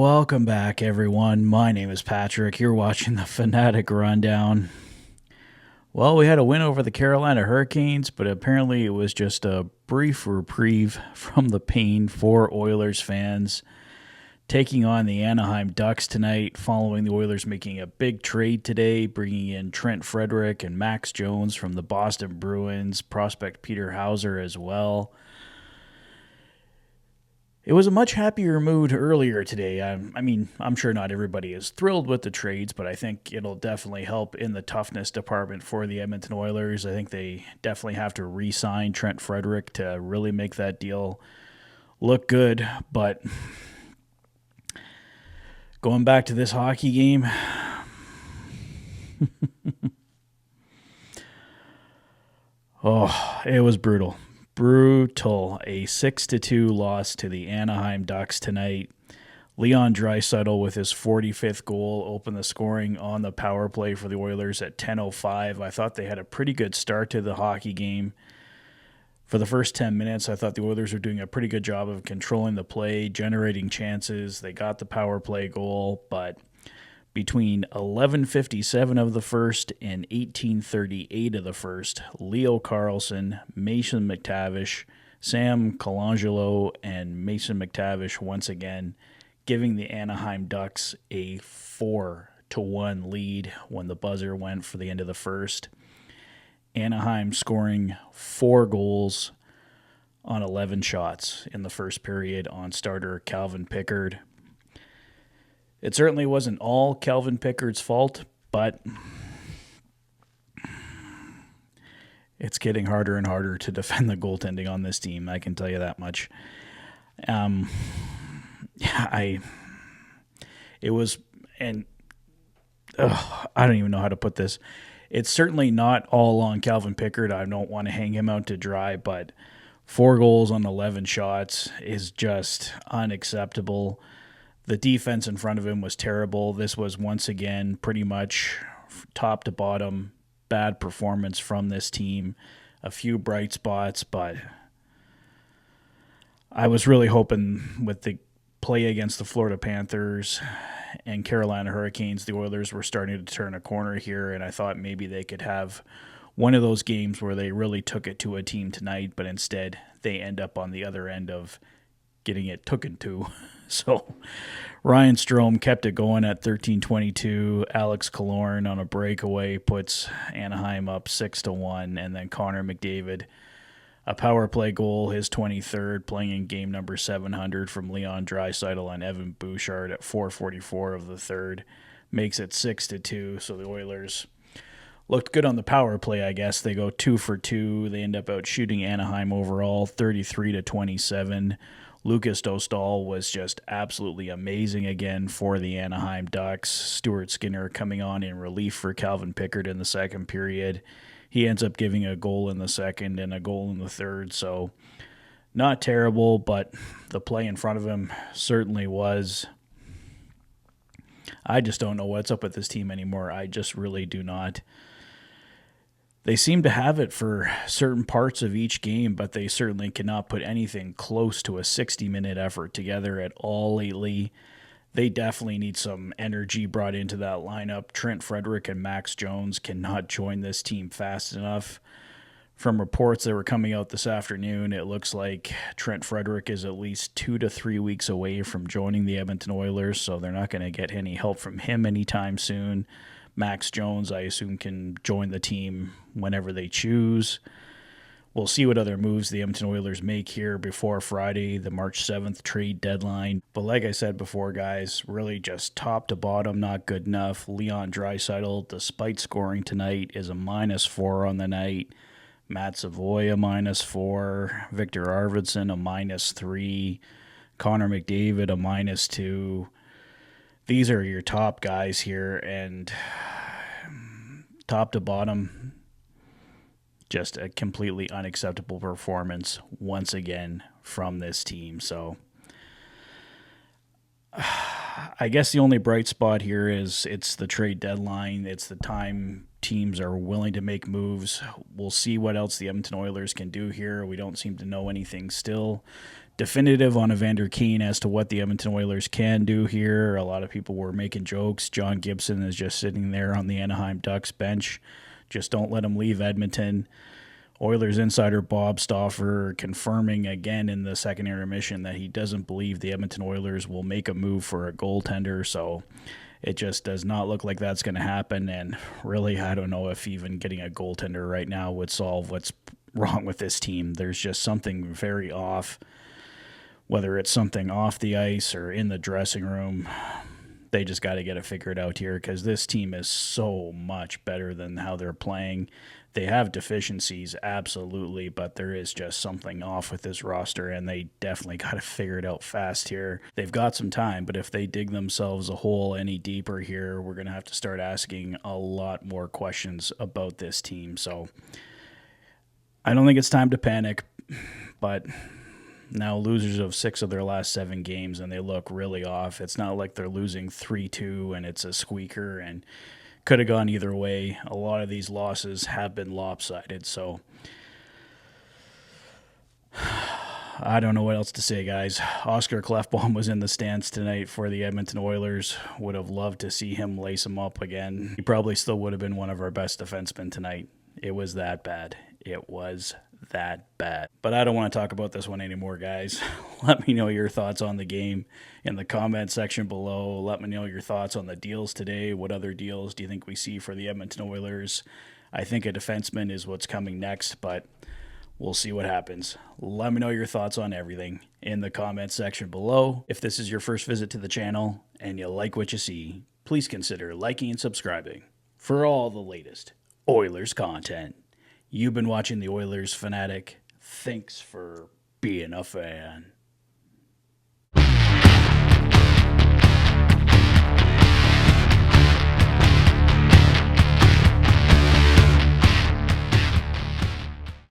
Welcome back, everyone. My name is Patrick. You're watching the Fanatic Rundown. Well, we had a win over the Carolina Hurricanes, but apparently it was just a brief reprieve from the pain for Oilers fans. Taking on the Anaheim Ducks tonight, following the Oilers making a big trade today, bringing in Trent Frederick and Max Jones from the Boston Bruins, prospect Peter Hauser as well. It was a much happier mood earlier today. I'm sure not everybody is thrilled with the trades, but I think it'll definitely help in the toughness department for the Edmonton Oilers. I think they definitely have to re-sign Trent Frederick to really make that deal look good. But going back to this hockey game, it was brutal. Brutal. A 6-2 loss to the Anaheim Ducks tonight. Leon Draisaitl with his 45th goal opened the scoring on the power play for the Oilers at 10:05. I thought they had a pretty good start to the hockey game. For the first 10 minutes, I thought the Oilers were doing a pretty good job of controlling the play, generating chances. They got the power play goal, but between 11:57 of the first and 18:38 of the first, Leo Carlsson, Mason McTavish, Sam Colangelo, and Mason McTavish once again giving the Anaheim Ducks a 4-1 lead when the buzzer went for the end of the first. Anaheim scoring 4 goals on 11 shots in the first period on starter Calvin Pickard. It certainly wasn't all Calvin Pickard's fault, but it's getting harder and harder to defend the goaltending on this team. I can tell you that much. I don't even know how to put this. It's certainly not all on Calvin Pickard. I don't want to hang him out to dry, but 4 goals on 11 shots is just unacceptable. The defense in front of him was terrible. This was once again pretty much top to bottom bad performance from this team. A few bright spots, but I was really hoping with the play against the Florida Panthers and Carolina Hurricanes, the Oilers were starting to turn a corner here, and I thought maybe they could have one of those games where they really took it to a team tonight, but instead they end up on the other end of getting it tooken to. So Ryan Strome kept it going at 13:22. Alex Killorn on a breakaway puts Anaheim up 6-1, and then Connor McDavid, a power play goal, his 23rd, playing in game number 700 from Leon Draisaitl and Evan Bouchard at 4:44 of the third, makes it 6-2. So the Oilers looked good on the power play, I guess. They go 2 for 2. They end up out shooting Anaheim overall 33-27. Lucas Dostal was just absolutely amazing again for the Anaheim Ducks. Stuart Skinner coming on in relief for Calvin Pickard in the second period. He ends up giving a goal in the second and a goal in the third, so not terrible, but the play in front of him certainly was. I just don't know what's up with this team anymore. I just really do not. They seem to have it for certain parts of each game, but they certainly cannot put anything close to a 60-minute effort together at all lately. They definitely need some energy brought into that lineup. Trent Frederick and Max Jones cannot join this team fast enough. From reports that were coming out this afternoon, it looks like Trent Frederick is at least 2 to 3 weeks away from joining the Edmonton Oilers, so they're not going to get any help from him anytime soon. Max Jones, I assume, can join the team whenever they choose. We'll see what other moves the Edmonton Oilers make here before Friday, the March 7th trade deadline. But like I said before, guys, really just top to bottom, not good enough. Leon Draisaitl, despite scoring tonight, is a -4 on the night. Matt Savoy a -4. Victor Arvidsson a -3. Connor McDavid a -2. These are your top guys here, and top to bottom, just a completely unacceptable performance once again from this team. So I guess the only bright spot here is it's the trade deadline. It's the time teams are willing to make moves. We'll see what else the Edmonton Oilers can do here. We don't seem to know anything still. definitive on Evander Kane as to what the Edmonton Oilers can do here. A lot of people were making jokes. John Gibson is just sitting there on the Anaheim Ducks bench. Just don't let him leave Edmonton. Oilers insider Bob Stauffer confirming again in the second intermission that he doesn't believe the Edmonton Oilers will make a move for a goaltender. So it just does not look like that's going to happen. And really, I don't know if even getting a goaltender right now would solve what's wrong with this team. There's just something very off, whether it's something off the ice or in the dressing room. They just got to get it figured out here because this team is so much better than how they're playing. They have deficiencies, absolutely, but there is just something off with this roster, and they definitely got to figure it out fast here. They've got some time, but if they dig themselves a hole any deeper here, we're going to have to start asking a lot more questions about this team. So I don't think it's time to panic, but now losers of 6 of their last 7 games, and they look really off. It's not like they're losing 3-2 and it's a squeaker and could have gone either way. A lot of these losses have been lopsided, so I don't know what else to say, guys. Oscar Klefbom was in the stands tonight for the Edmonton Oilers. Would have loved to see him lace him up again. He probably still would have been one of our best defensemen tonight. It was that bad. It was that bad. But I don't want to talk about this one anymore, guys. Let me know your thoughts on the game in the comment section below. Let me know your thoughts on the deals today. What other deals do you think we see for the Edmonton Oilers? I think a defenseman is what's coming next, but we'll see what happens. Let me know your thoughts on everything in the comment section below. If this is your first visit to the channel and you like what you see, please consider liking and subscribing for all the latest Oilers content. You've been watching the Oilers Fanatic. Thanks for being a fan.